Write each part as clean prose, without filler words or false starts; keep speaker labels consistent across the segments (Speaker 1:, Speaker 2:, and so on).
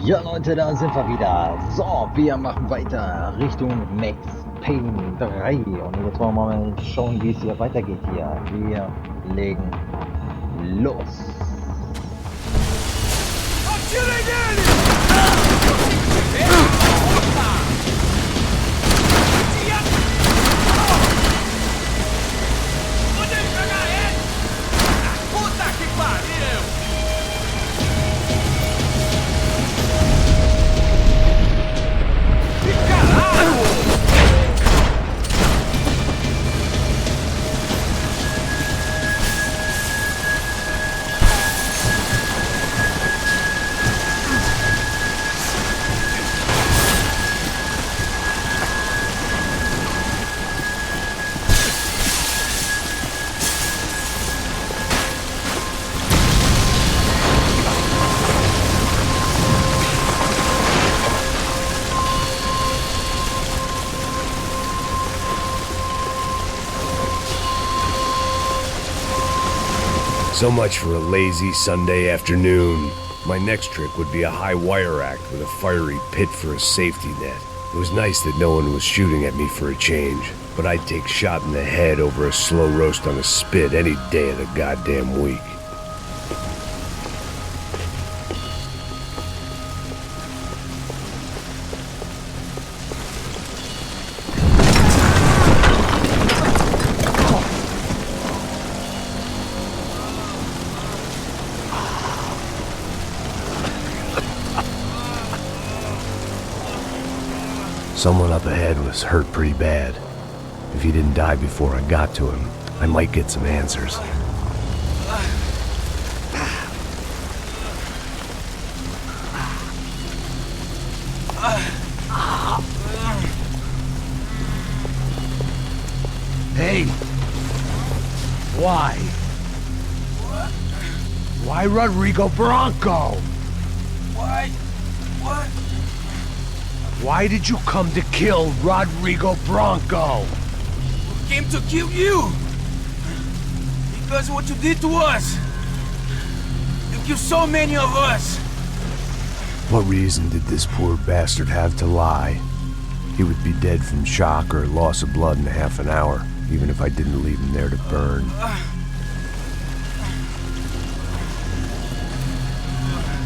Speaker 1: Ja Leute, da sind wir wieder. So, wir machen weiter Richtung Max Payne 3. Und jetzt wollen wir mal schauen, wie es hier weitergeht hier. Wir legen los.
Speaker 2: So much for a lazy Sunday afternoon. My next trick would be a high wire act with a fiery pit for a safety net. It was nice that no one was shooting at me for a change, but I'd take shot in the head over a slow roast on a spit any day of the goddamn week. Someone up ahead was hurt pretty bad. If he didn't die before I got to him, I might get some answers.
Speaker 3: Hey! Why? Why Rodrigo Bronco?
Speaker 4: Why? What?
Speaker 3: Why did you come to kill Rodrigo Bronco?
Speaker 4: We came to kill you! Because of what you did to us! You killed so many of us!
Speaker 2: What reason did this poor bastard have to lie? He would be dead from shock or loss of blood in half an hour, even if I didn't leave him there to burn.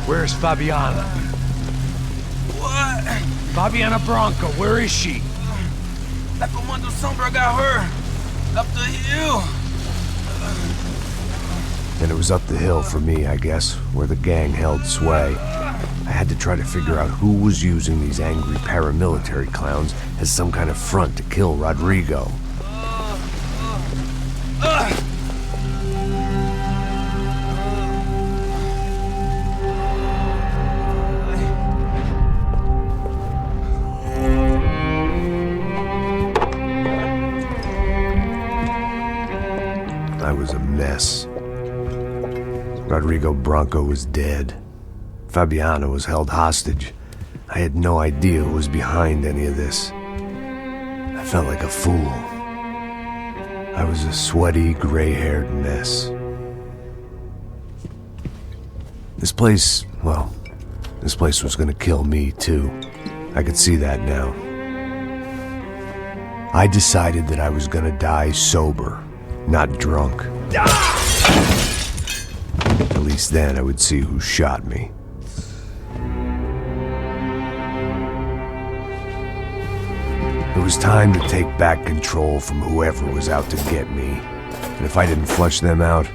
Speaker 3: Where's Fabiana?
Speaker 4: What?
Speaker 3: Fabiana Bronco, where is she?
Speaker 4: That Commando Sombra got her! Up the hill!
Speaker 2: And it was up the hill for me, I guess, where the gang held sway. I had to try to figure out who was using these angry paramilitary clowns as some kind of front to kill Rodrigo. I was a mess. Rodrigo Bronco was dead. Fabiana was held hostage. I had no idea who was behind any of this. I felt like a fool. I was a sweaty, gray-haired mess. This place was gonna kill me too. I could see that now. I decided that I was gonna die sober, not drunk. At least then I would see who shot me. It was time to take back control from whoever was out to get me. And if I didn't flush them out,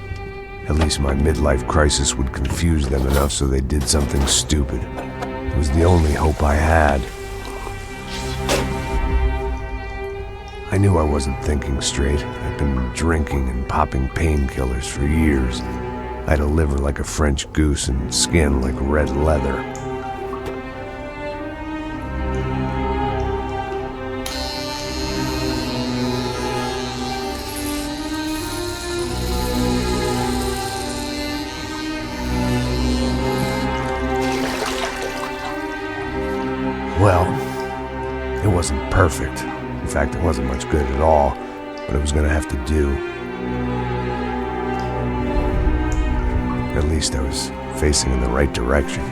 Speaker 2: at least my midlife crisis would confuse them enough so they did something stupid. It was the only hope I had. I knew I wasn't thinking straight. I'd been drinking and popping painkillers for years. I had a liver like a French goose and skin like red leather. Well, it wasn't perfect. In fact, it wasn't much good at all, but it was gonna have to do. At least I was facing in the right direction.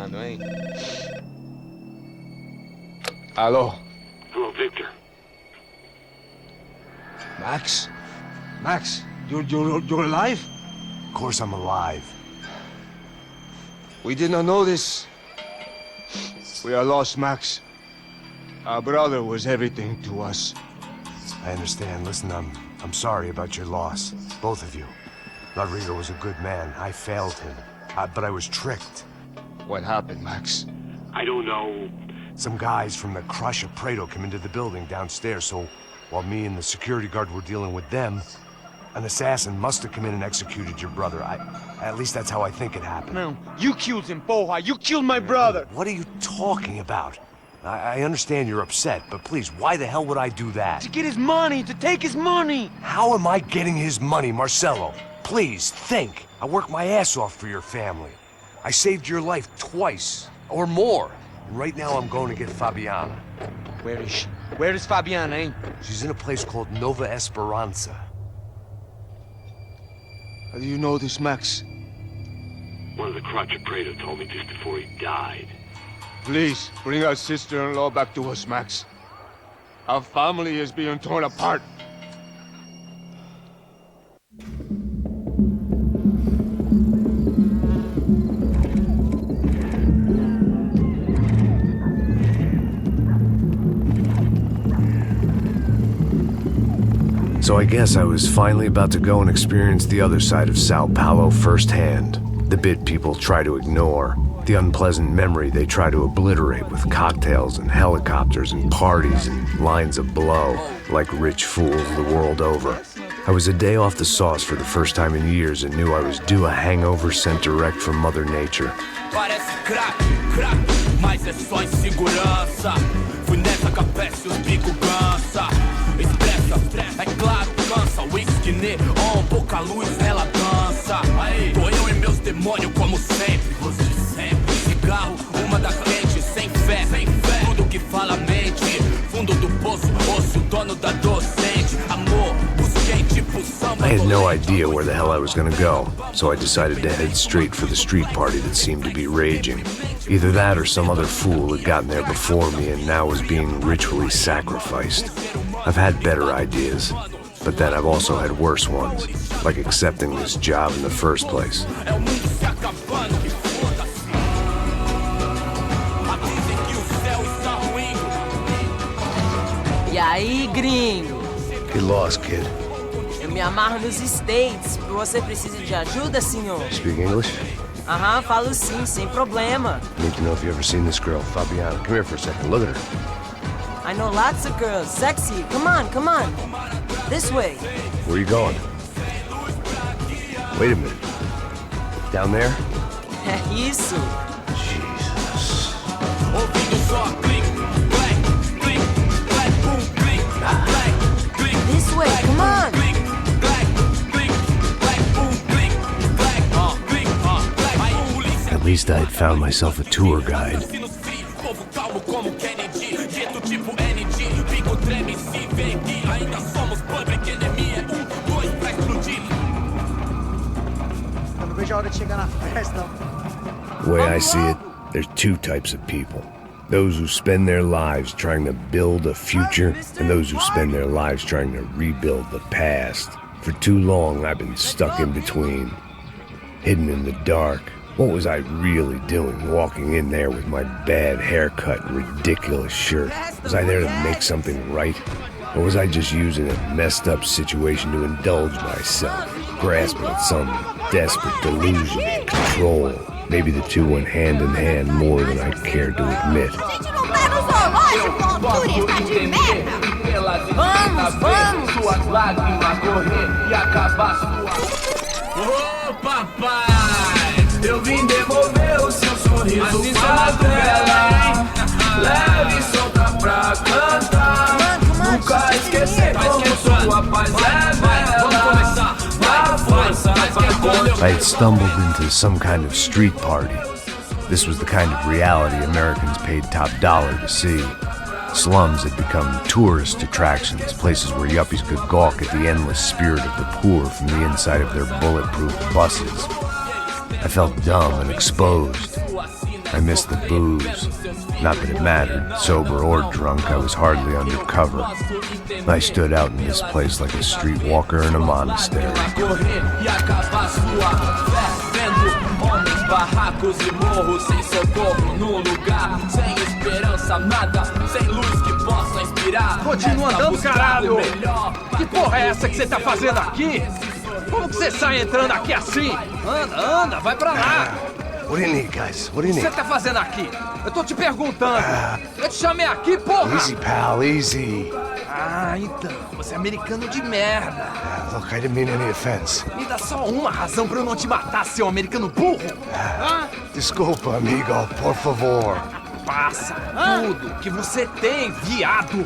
Speaker 5: sonhando, hein? Alô?
Speaker 6: Hello, Victor.
Speaker 3: Max? Max, you're alive?
Speaker 2: Of course I'm alive.
Speaker 5: We did not know this. We are lost, Max. Our brother was everything to us.
Speaker 2: I understand. Listen, I'm sorry about your loss. Both of you. Rodrigo was a good man. I failed him. But I was tricked.
Speaker 5: What happened, Max?
Speaker 6: I don't know.
Speaker 2: Some guys from the Crush of Prado came into the building downstairs, so while me and the security guard were dealing with them, an assassin must have come in and executed your brother. At least that's how I think it happened.
Speaker 5: No, you killed him, porra! You killed my brother!
Speaker 2: What are you talking about? I understand you're upset, but please, why the hell would I do that?
Speaker 5: To get his money, to take his money!
Speaker 2: How am I getting his money, Marcelo? Please, think. I worked my ass off for your family. I saved your life twice, or more. And right now I'm going to get Fabiana.
Speaker 5: Where is she? Where is Fabiana, eh?
Speaker 2: She's in a place called Nova Esperanza.
Speaker 5: How do you know this, Max?
Speaker 6: One of the Crotch of Prado told me just before he died.
Speaker 5: Please, bring our sister-in-law back to us, Max. Our family is being torn apart.
Speaker 2: So I guess I was finally about to go and experience the other side of Sao Paulo firsthand. The bit people try to ignore. The unpleasant memory they try to obliterate with cocktails and helicopters and parties and lines of blow, like rich fools the world over. I was a day off the sauce for the first time in years and knew I was due a hangover sent direct from Mother Nature.
Speaker 4: Parece crack, mas é só insegurança. Fui nessa capeste, os bico cansa. Expressa, é claro, cansa. Whisky neon, pouca luz, ela dança. Tô eu e meus demônios como sempre. Você sempre. Cigarro, uma das quentes, sem fé. Tudo que fala mente. Fundo do poço, osso, dono da docente. Amor, busquei tipo samba.
Speaker 2: I had no idea where the hell I was gonna go, so I decided to head straight for the street party that seemed to be raging. Either that or some other fool had gotten there before me and now was being ritually sacrificed. I've had better ideas, but then I've also had worse ones, like accepting this job in the first place.
Speaker 7: E aí, gringo?
Speaker 2: Get lost, kid.
Speaker 7: Eu me amarro nos States. Você precisa de ajuda, senhor?
Speaker 2: Speak English?
Speaker 7: Aham, falo sim, sem problema.
Speaker 2: Need to know if you've ever seen this girl, Fabiana. Come here for a second. Look at her.
Speaker 7: I know lots of girls. Sexy. Come on. This way.
Speaker 2: Where are you going? Wait a minute. Down there?
Speaker 7: É isso.
Speaker 2: Jesus.
Speaker 7: This way, come on.
Speaker 2: At least I'd found myself a tour guide. The way I see it, there's two types of people. Those who spend their lives trying to build a future, and those who spend their lives trying to rebuild the past. For too long, I've been stuck in between, hidden in the dark. What was I really doing walking in there with my bad haircut and ridiculous shirt? Was I there to make something right? Or was I just using a messed up situation to indulge myself, grasping at some desperate delusion of control? Maybe the two went hand in hand more than I cared to admit.
Speaker 4: Ô papai, eu vim devolver o seu sorriso favela. Leve e solta pra cantar. Nunca esquecer como sua paz é bela. Na força,
Speaker 2: I had stumbled into some kind of street party. This was the kind of reality Americans paid top dollar to see. Slums had become tourist attractions, places where yuppies could gawk at the endless spirit of the poor from the inside of their bulletproof buses. I felt dumb and exposed. I missed the booze. Not that it mattered. Sober or drunk, I was hardly undercover. I stood out in this place like a streetwalker in a monastery.
Speaker 4: Barracos e morros sem socorro num lugar sem esperança, nada, sem luz que possa inspirar.
Speaker 8: Continua andando, caralho! Que porra é essa que você tá fazendo aqui? Como que você sai entrando aqui assim? Anda, vai pra lá!
Speaker 2: What do you need, guys? What do
Speaker 8: O
Speaker 2: you
Speaker 8: que
Speaker 2: need?
Speaker 8: você tá fazendo aqui? Eu tô te perguntando. Eu te chamei aqui, porra!
Speaker 2: Easy, pal, easy.
Speaker 8: Ah, então, você é americano de merda.
Speaker 2: Look, I didn't mean any offense.
Speaker 8: Me dá só uma razão pra eu não te matar, seu americano burro.
Speaker 2: Desculpa, amigo, por favor.
Speaker 8: Passa tudo que você tem, viado.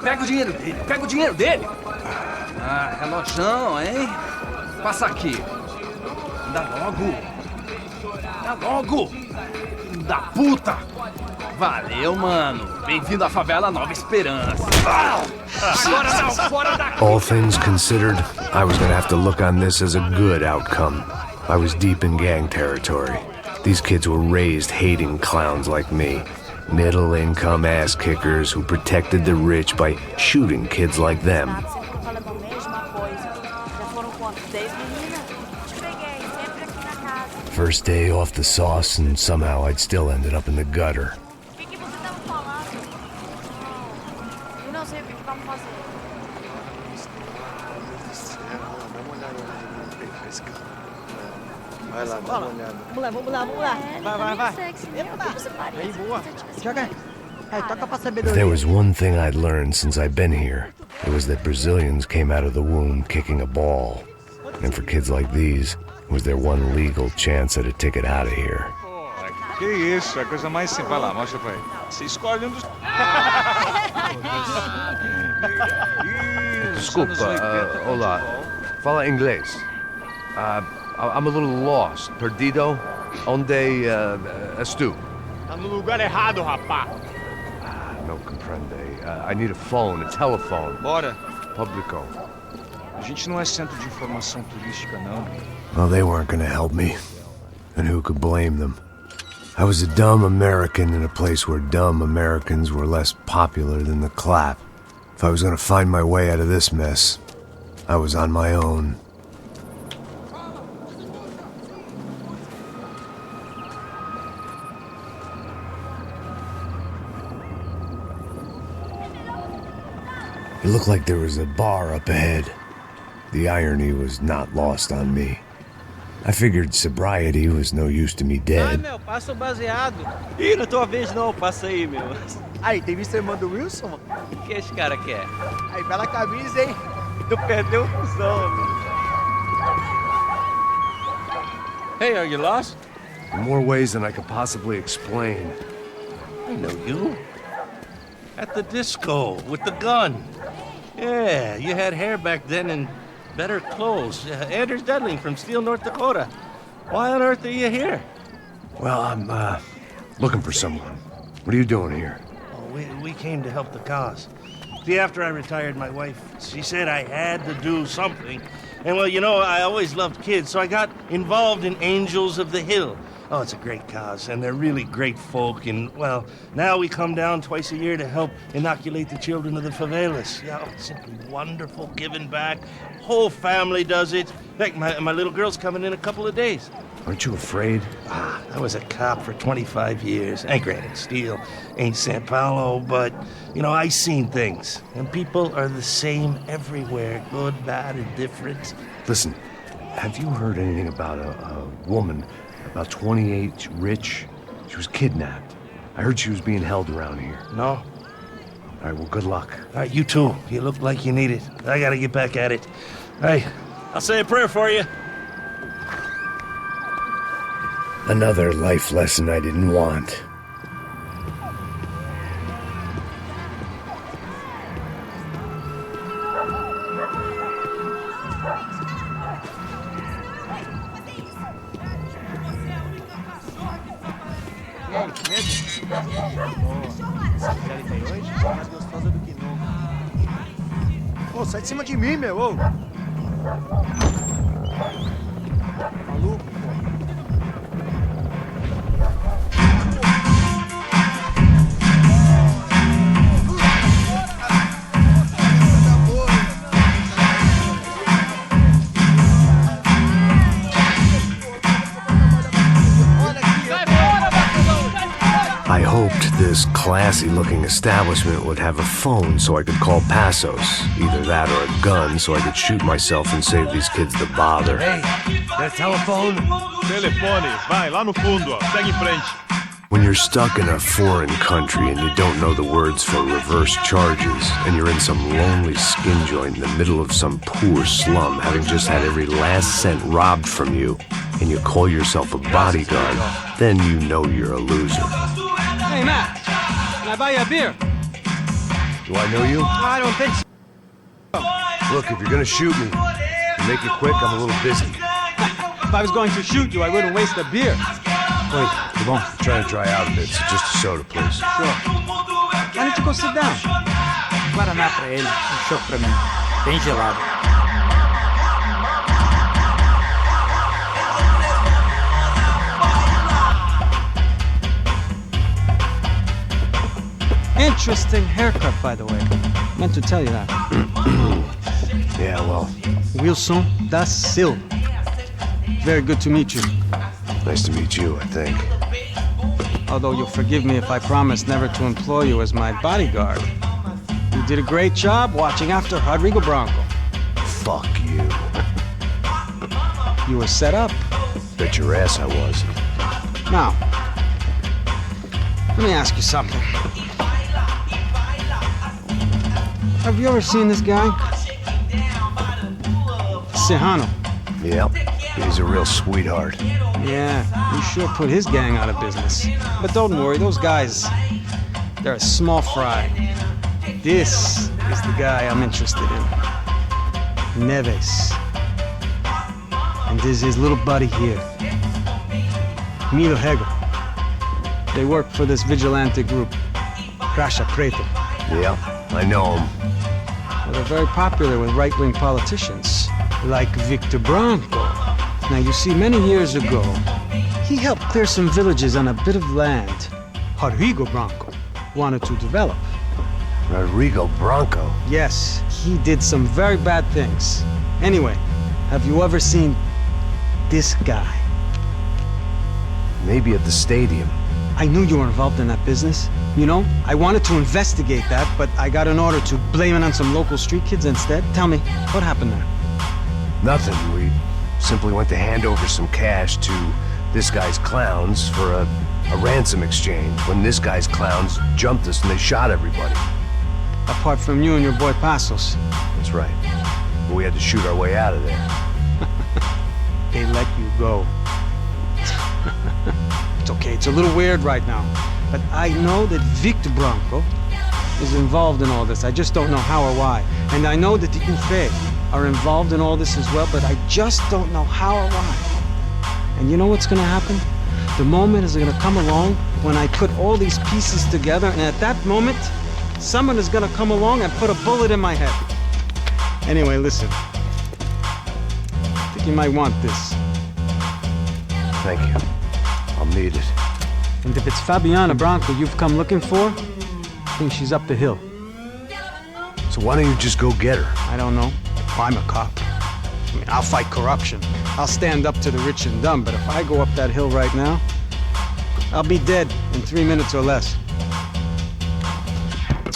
Speaker 8: Pega o dinheiro dele, Ah, relojão, hein? Passa aqui. Dá logo. Filho da puta. Valeu, mano. Bem-vindo à favela Nova Esperança. Agora não, fora daqui.
Speaker 2: All things considered, I was gonna have to look on this as a good outcome. I was deep in gang territory. These kids were raised hating clowns like me. Middle-income ass-kickers who protected the rich by shooting kids like them. First day off the sauce, and somehow I'd still ended up in the gutter.
Speaker 9: Vamos lá. Vai. Aí, boa. Joga. Aí, toca pra
Speaker 2: If
Speaker 9: sabedoria.
Speaker 2: there was one thing I'd learned since I've been here, it was that Brazilians came out of the womb kicking a ball. And for kids like these, it was their one legal chance at a ticket out of here.
Speaker 5: Que isso, é a coisa mais simples. Vai lá, mostra pra ele. Você escolhe um dos...
Speaker 3: Desculpa, olá. Fala inglês. I'm a little lost. Perdido? Onde és tu?
Speaker 5: Tá no lugar errado, rapá.
Speaker 3: No comprende. I need a phone, a telephone.
Speaker 5: Bora.
Speaker 3: Publico.
Speaker 5: A gente não é centro de informação turística, não.
Speaker 2: Well, they weren't gonna help me. And who could blame them? I was a dumb American in a place where dumb Americans were less popular than the clap. If I was gonna find my way out of this mess, I was on my own. It looked like there was a bar up ahead. The irony was not lost on me. I figured sobriety was no use to me dead.
Speaker 10: Meu, passa o baseado. Ih, não é tua vez não, passa aí, meu.
Speaker 9: Aí, tem visto a irmã do Wilson?
Speaker 10: O que esse cara quer?
Speaker 9: Aí, bela camisa, hein? Tu perdeu o fusão.
Speaker 10: Hey, are you lost?
Speaker 2: In more ways than I could possibly explain.
Speaker 11: I know you. At the disco, with the gun. Yeah, you had hair back then and better clothes. Anders Dudley from Steele, North Dakota. Why on earth are you here?
Speaker 2: Well, I'm, looking for someone. What are you doing here?
Speaker 11: Oh, we came to help the cause. See, after I retired, my wife, she said I had to do something. And, well, you know, I always loved kids, so I got involved in Angels of the Hill. Oh, it's a great cause, and they're really great folk. And, well, now we come down twice a year to help inoculate the children of the favelas. Yeah, oh, it's simply wonderful, giving back. Whole family does it. In fact, my little girl's coming in a couple of days.
Speaker 2: Aren't you afraid?
Speaker 11: I was a cop for 25 years. And granted, Steele ain't Sao Paulo, but, you know, I seen things. And people are the same everywhere, good, bad, indifferent.
Speaker 2: Listen, have you heard anything about a woman, about 28, rich? She was kidnapped. I heard she was being held around here.
Speaker 11: No?
Speaker 2: All right, well, good luck.
Speaker 11: All right, you too. You look like you need it. I gotta get back at it. Hey, I'll say a prayer for you.
Speaker 2: Another life lesson I didn't want.
Speaker 9: E aí, medo? Mais gostosa do que nunca. Ô, sai de cima de mim, meu, ô! Maluco, pô.
Speaker 2: this classy-looking establishment would have a phone so I could call Passos. Either that or a gun so I could shoot myself and save these kids the bother.
Speaker 3: Hey, that telephone?
Speaker 9: Telefone, vai, lá no fundo, ó. Segue em frente.
Speaker 2: When you're stuck in a foreign country and you don't know the words for reverse charges, and you're in some lonely skin joint in the middle of some poor slum, having just had every last cent robbed from you, and you call yourself a bodyguard, then you know you're a loser.
Speaker 12: Hey, Matt, can I buy you a beer?
Speaker 2: Do I know you?
Speaker 12: I don't think so.
Speaker 2: Look, if you're gonna shoot me, make it quick, I'm a little busy.
Speaker 12: If I was going to shoot you, I wouldn't waste a beer.
Speaker 2: Wait, come on. I'm trying to dry out a bit, so just a soda, please.
Speaker 12: Sure. Why don't you go sit down? Guaraná pra ele, chopp pra mim. Bem gelado. Interesting haircut, by the way. Meant to tell you that.
Speaker 2: Yeah, well.
Speaker 12: Wilson da Silva. Very good to meet you.
Speaker 2: Nice to meet you, I think.
Speaker 12: Although you'll forgive me if I promise never to employ you as my bodyguard. You did a great job watching after Rodrigo Branco.
Speaker 2: Fuck you.
Speaker 12: You were set up.
Speaker 2: Bet your ass I was.
Speaker 12: Now, let me ask you something. Have you ever seen this guy? Serrano.
Speaker 2: Yep. He's a real sweetheart.
Speaker 12: Yeah, he sure put his gang out of business. But don't worry, those guys, they're a small fry. This is the guy I'm interested in. Neves. And there's his little buddy here. Milo Hegel. They work for this vigilante group, Crasha Preto.
Speaker 2: Yeah, I know him.
Speaker 12: Well, they're very popular with right-wing politicians, like Victor Branco. Now, you see, many years ago, he helped clear some villages on a bit of land Rodrigo Branco wanted to develop.
Speaker 2: Rodrigo Branco?
Speaker 12: Yes, he did some very bad things. Anyway, have you ever seen this guy?
Speaker 2: Maybe at the stadium.
Speaker 12: I knew you were involved in that business. You know, I wanted to investigate that, but I got an order to blame it on some local street kids instead. Tell me, what happened there?
Speaker 2: Nothing. We simply went to hand over some cash to this guy's clowns for a ransom exchange when this guy's clowns jumped us and they shot everybody.
Speaker 12: Apart from you and your boy Passos.
Speaker 2: That's right. But we had to shoot our way out of there.
Speaker 12: They let you go. It's okay, it's a little weird right now. But I know that Victor Branco is involved in all this. I just don't know how or why. And I know that the UFE are involved in all this as well, but I just don't know how or why. And you know what's gonna happen? The moment is gonna come along when I put all these pieces together, and at that moment, someone is gonna come along and put a bullet in my head. Anyway, listen. I think you might want this.
Speaker 2: Thank you. I'll need it.
Speaker 12: And if it's Fabiana Branco you've come looking for, I think she's up the hill.
Speaker 2: So why don't you just go get her?
Speaker 12: I don't know. I'm a cop. I mean, I'll fight corruption. I'll stand up to the rich and dumb, but if I go up that hill right now, I'll be dead in 3 minutes or less.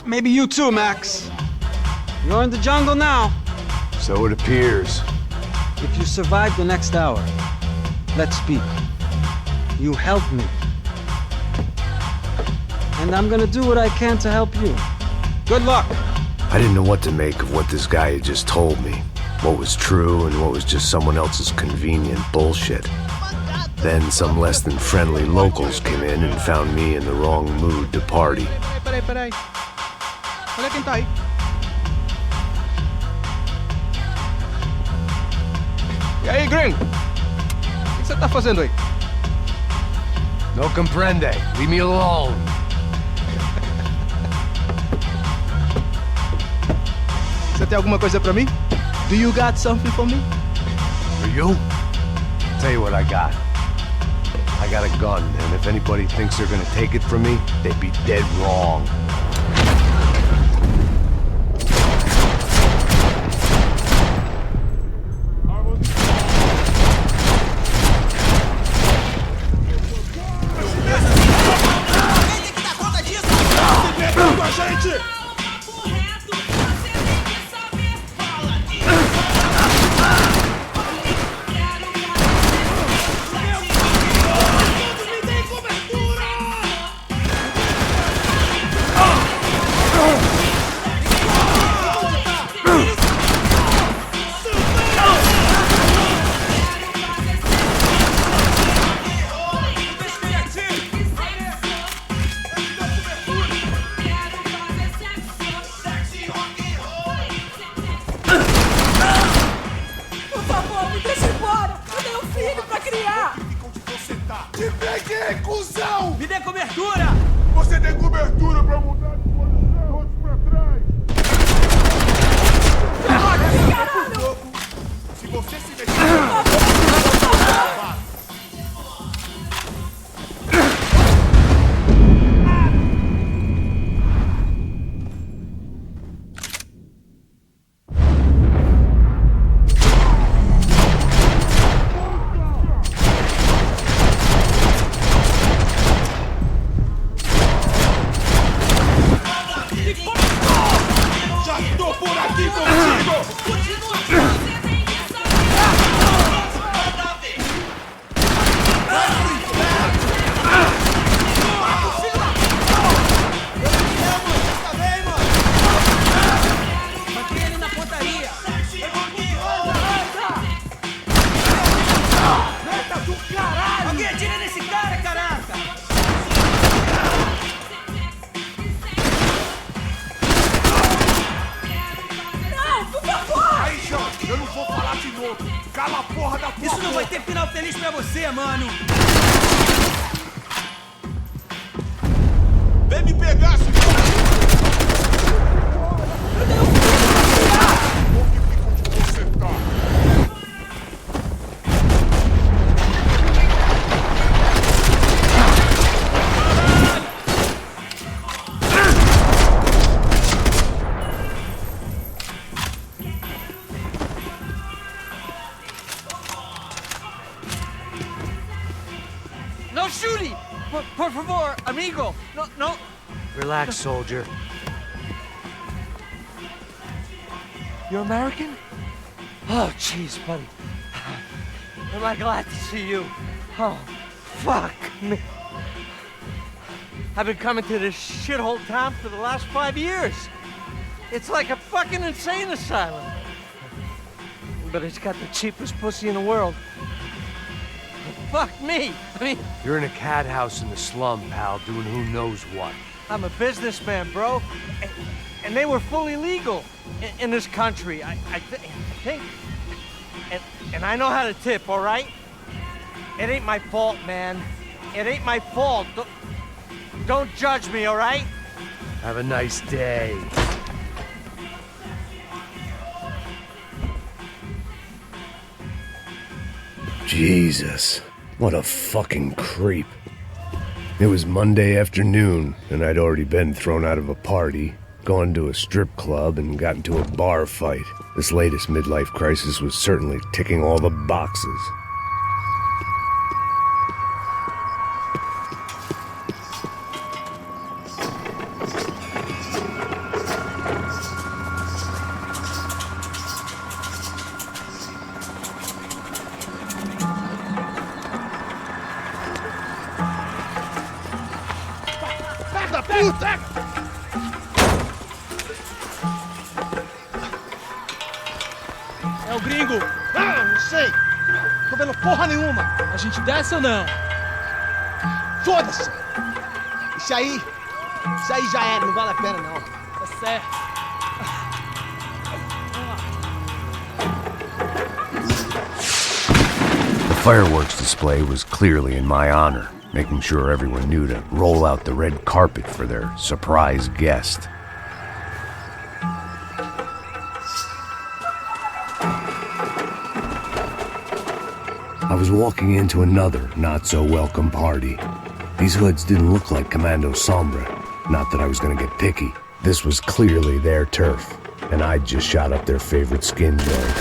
Speaker 12: Maybe you too, Max. You're in the jungle now.
Speaker 2: So it appears.
Speaker 12: If you survive the next hour, let's speak. You help me. And I'm gonna do what I can to help you. Good luck.
Speaker 2: I didn't know what to make of what this guy had just told me. What was true and what was just someone else's convenient bullshit. Then some less than friendly locals came in and found me in the wrong mood to party.
Speaker 12: Peraí. Olha quem tá aí.
Speaker 3: E aí, gringo? O que você tá fazendo aí?
Speaker 2: No comprende. Leave me alone.
Speaker 3: Você tem alguma coisa pra mim? Do you got something for me?
Speaker 2: For you? Tell you what I got. I got a gun, and if anybody thinks they're gonna take it from me, they'd be dead wrong.
Speaker 5: te peguei, cuzão!
Speaker 8: Me dê cobertura!
Speaker 5: Você tem cobertura pra mudar de posição, outros pra trás!
Speaker 8: Caralho!
Speaker 5: Se você se mexer... Cala a porra da porra!
Speaker 8: Isso não vai ter final feliz pra você, mano!
Speaker 5: Vem me pegar, seu... Você tá...
Speaker 8: No shooting! Por favor, amigo! No!
Speaker 3: Relax, soldier.
Speaker 8: You're American? Oh, jeez, buddy. Am I glad to see you? Oh, fuck me. I've been coming to this shithole town for the last 5 years. It's like a fucking insane asylum. But it's got the cheapest pussy in the world. Fuck me! I mean...
Speaker 3: You're in a cat house in the slum, pal, doing who knows what.
Speaker 8: I'm a businessman, bro. And they were fully legal in this country, I think. And I know how to tip, all right? It ain't my fault, man. It ain't my fault. Don't judge me, all right?
Speaker 3: Have a nice day.
Speaker 2: Jesus, what a fucking creep. It was Monday afternoon, and I'd already been thrown out of a party, gone to a strip club, and got into a bar fight. This latest midlife crisis was certainly ticking all the boxes.
Speaker 9: Puta!
Speaker 8: É o gringo!
Speaker 9: Ah, não sei! Tô vendo porra nenhuma!
Speaker 8: A gente desce ou não?
Speaker 9: Foda-se! Isso aí já era, não vale a pena não.
Speaker 8: Tá certo.
Speaker 2: The fireworks display was clearly in my honor, making sure everyone knew to roll out the red carpet for their surprise guest. I was walking into another not-so-welcome party. These hoods didn't look like Commando Sombra. Not that I was gonna get picky. This was clearly their turf, and I'd just shot up their favorite skin joint.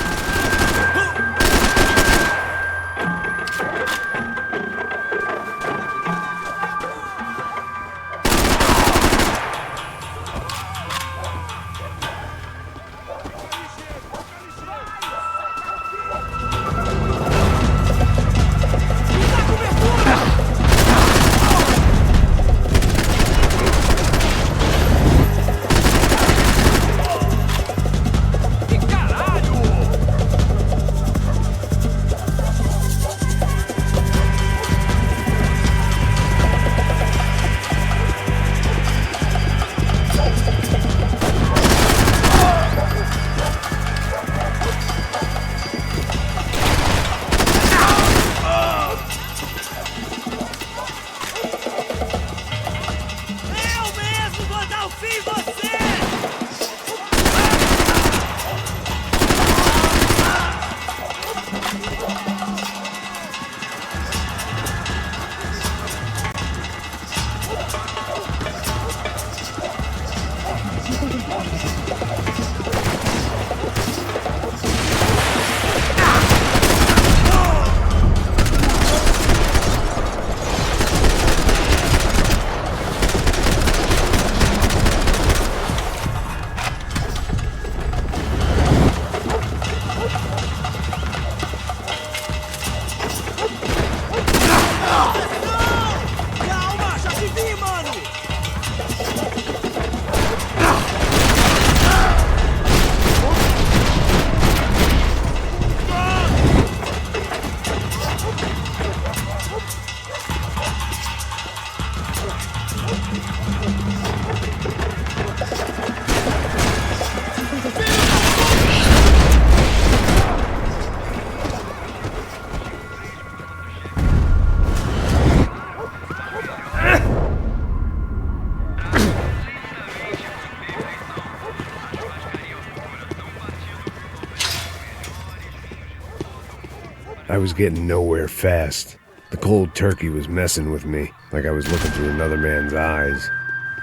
Speaker 2: I was getting nowhere fast. The cold turkey was messing with me, like I was looking through another man's eyes.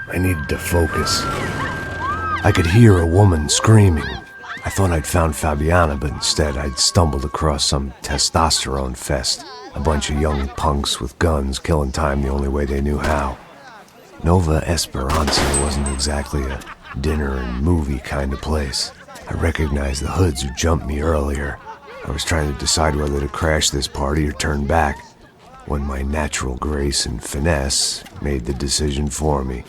Speaker 2: I needed to focus. I could hear a woman screaming. I thought I'd found Fabiana, but instead I'd stumbled across some testosterone fest. A bunch of young punks with guns killing time the only way they knew how. Nova Esperanza wasn't exactly a dinner and movie kind of place. I recognized the hoods who jumped me earlier. I was trying to decide whether to crash this party or turn back, when my natural grace and finesse made the decision for me.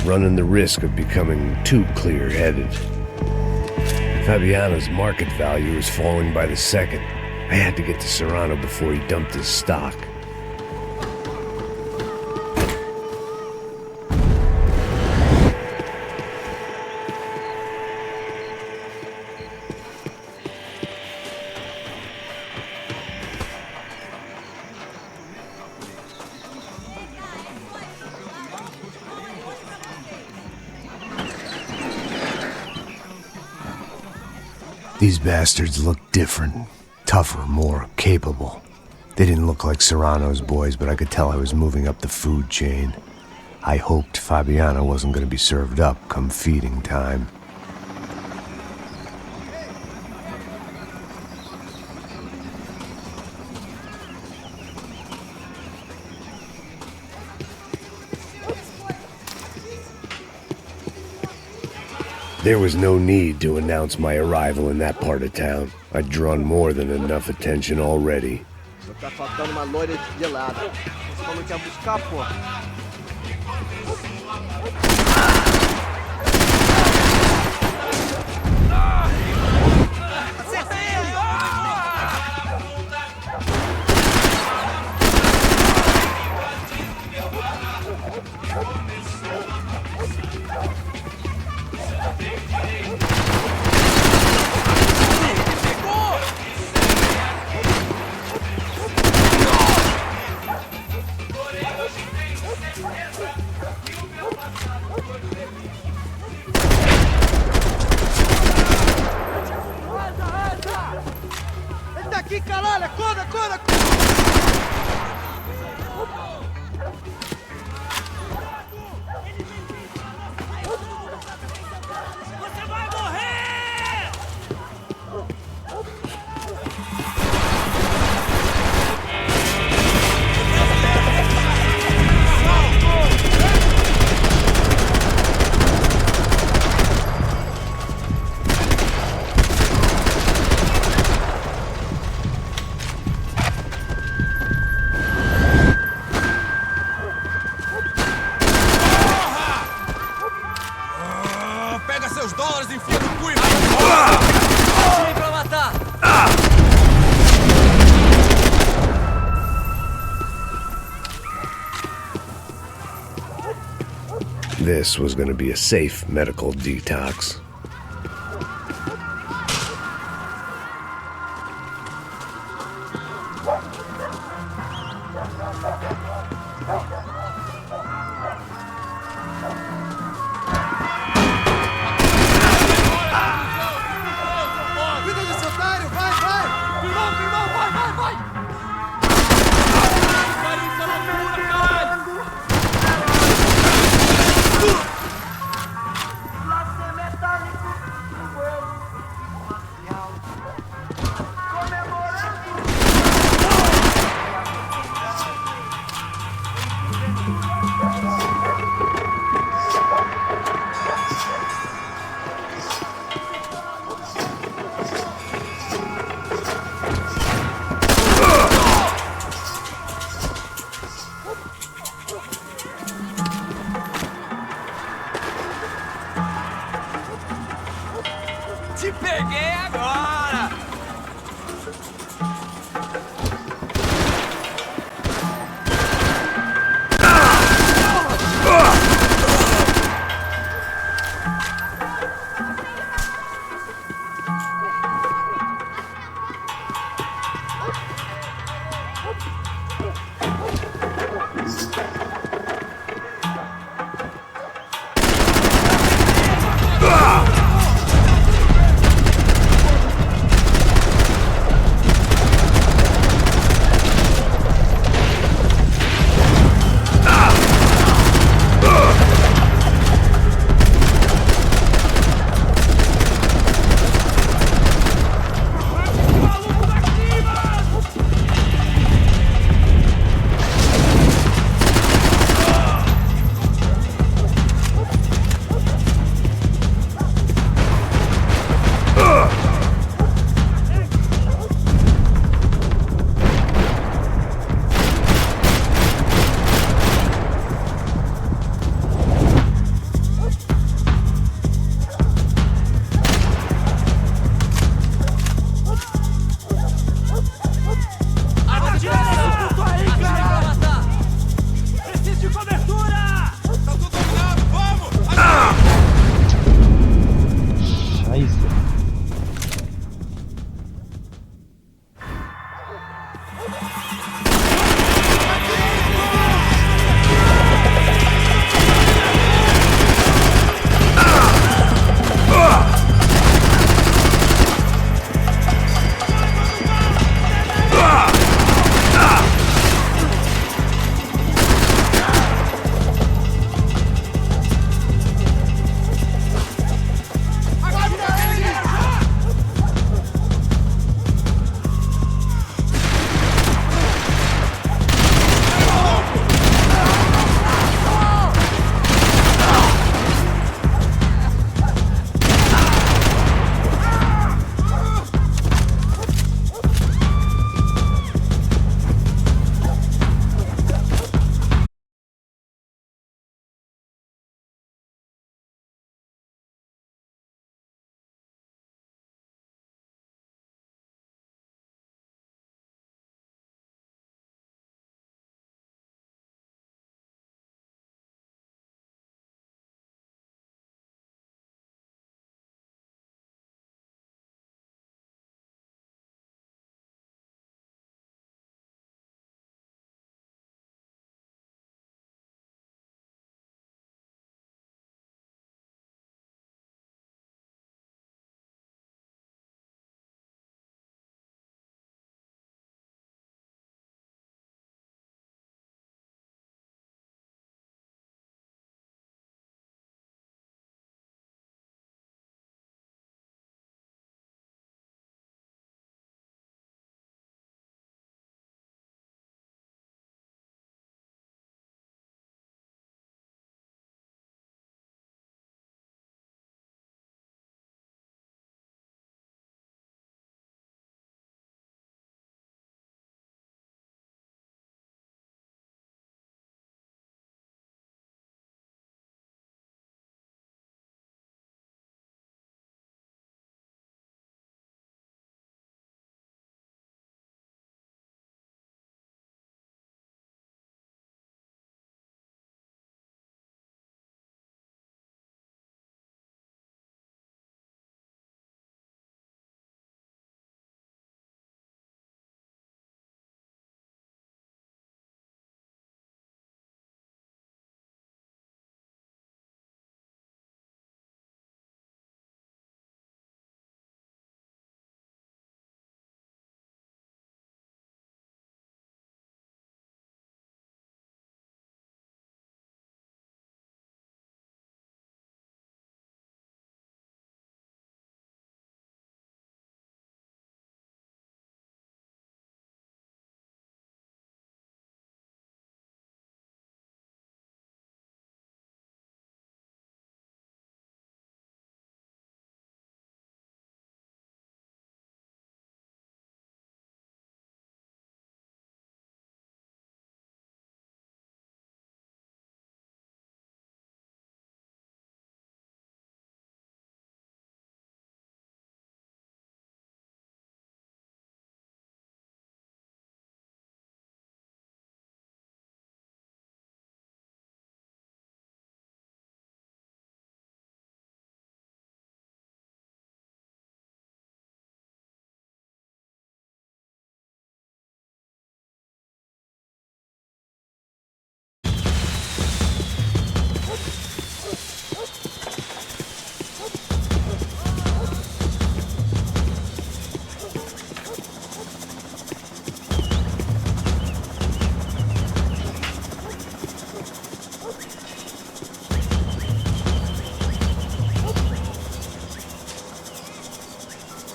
Speaker 2: running the risk of becoming too clear-headed. Fabiano's market value was falling by the second. I had to get to Serrano before he dumped his stock.
Speaker 3: These bastards looked different, tougher, more capable. They didn't look like Serrano's boys, but I could tell I was moving up the food chain. I hoped Fabiano wasn't going to be served up come feeding time.
Speaker 2: There was no need to announce my arrival in that part of town. I'd drawn more than enough attention already.
Speaker 8: Tá faltando uma loira gelada. Você falou que ia buscar, pô.
Speaker 2: This was going to be a safe medical detox.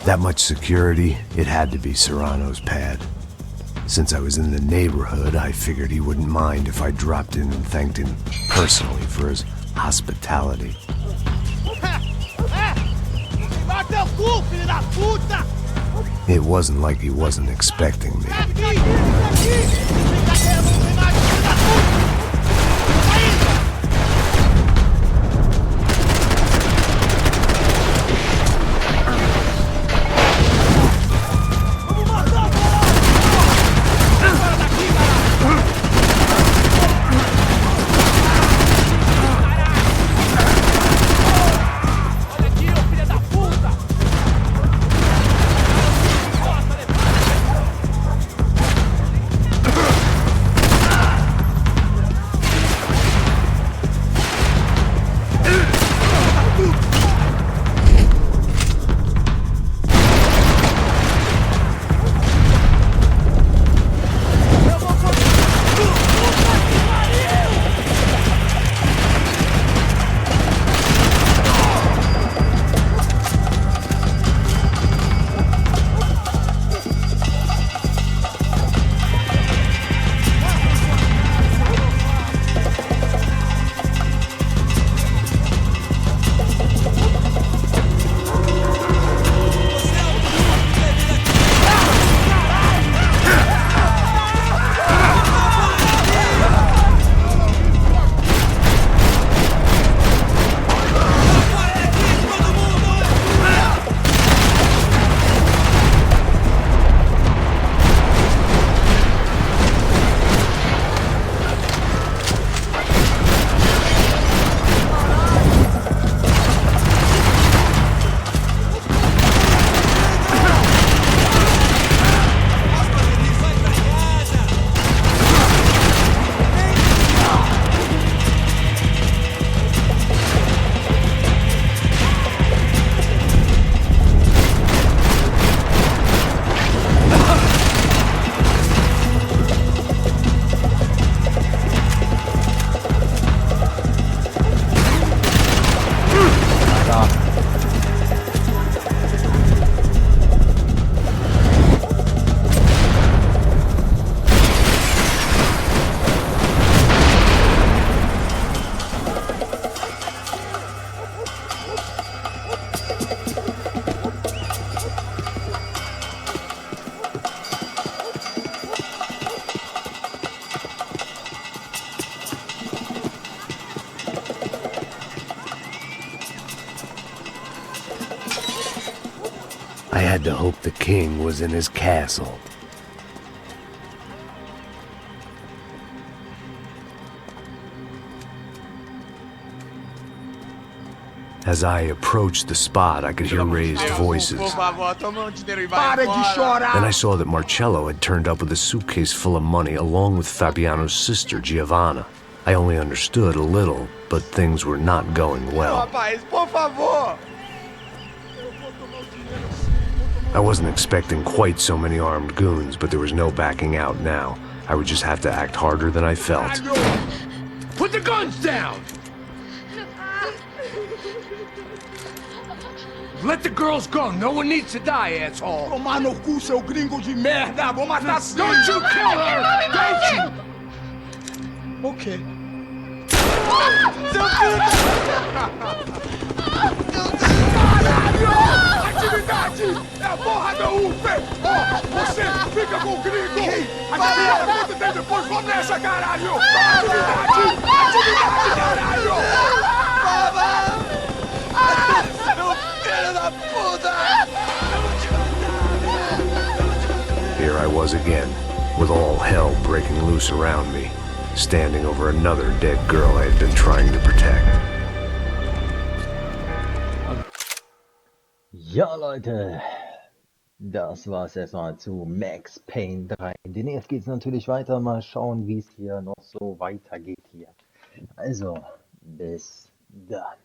Speaker 3: That much security, it had to be Serrano's pad. Since I was in the neighborhood, I figured he wouldn't mind if I dropped in and thanked him personally for his hospitality. It wasn't like he wasn't expecting me. I had to hope the king was in his castle. As I approached the spot, I could hear raised voices. Then I saw that Marcello had turned up with a suitcase full of money along with Fabiano's sister, Giovanna. I only understood a little, but things were not going well. I wasn't expecting quite so many armed goons, but there was no backing out now. I would just have to act harder than I felt.
Speaker 13: Put the guns down! Let the girls go. No one needs to die, asshole. Tomar no cu, seu gringo de merda. Vou matar sim. Don't you kill her! Don't you? Okay. Seu filho Caralho! Atividade! É a porra da UP! Ó, você fica com o gringo! Adivinha quanto tem depois? Vamos nessa, caralho! Atividade! Atividade, caralho!
Speaker 3: Here I was again, with all hell breaking loose around me, standing over another dead girl I had been trying to protect.
Speaker 1: Ja, Leute, das war's erstmal zu Max Payne 3. Demnächst geht's natürlich weiter. Mal schauen, wie es hier noch so weitergeht hier. Also, bis dann.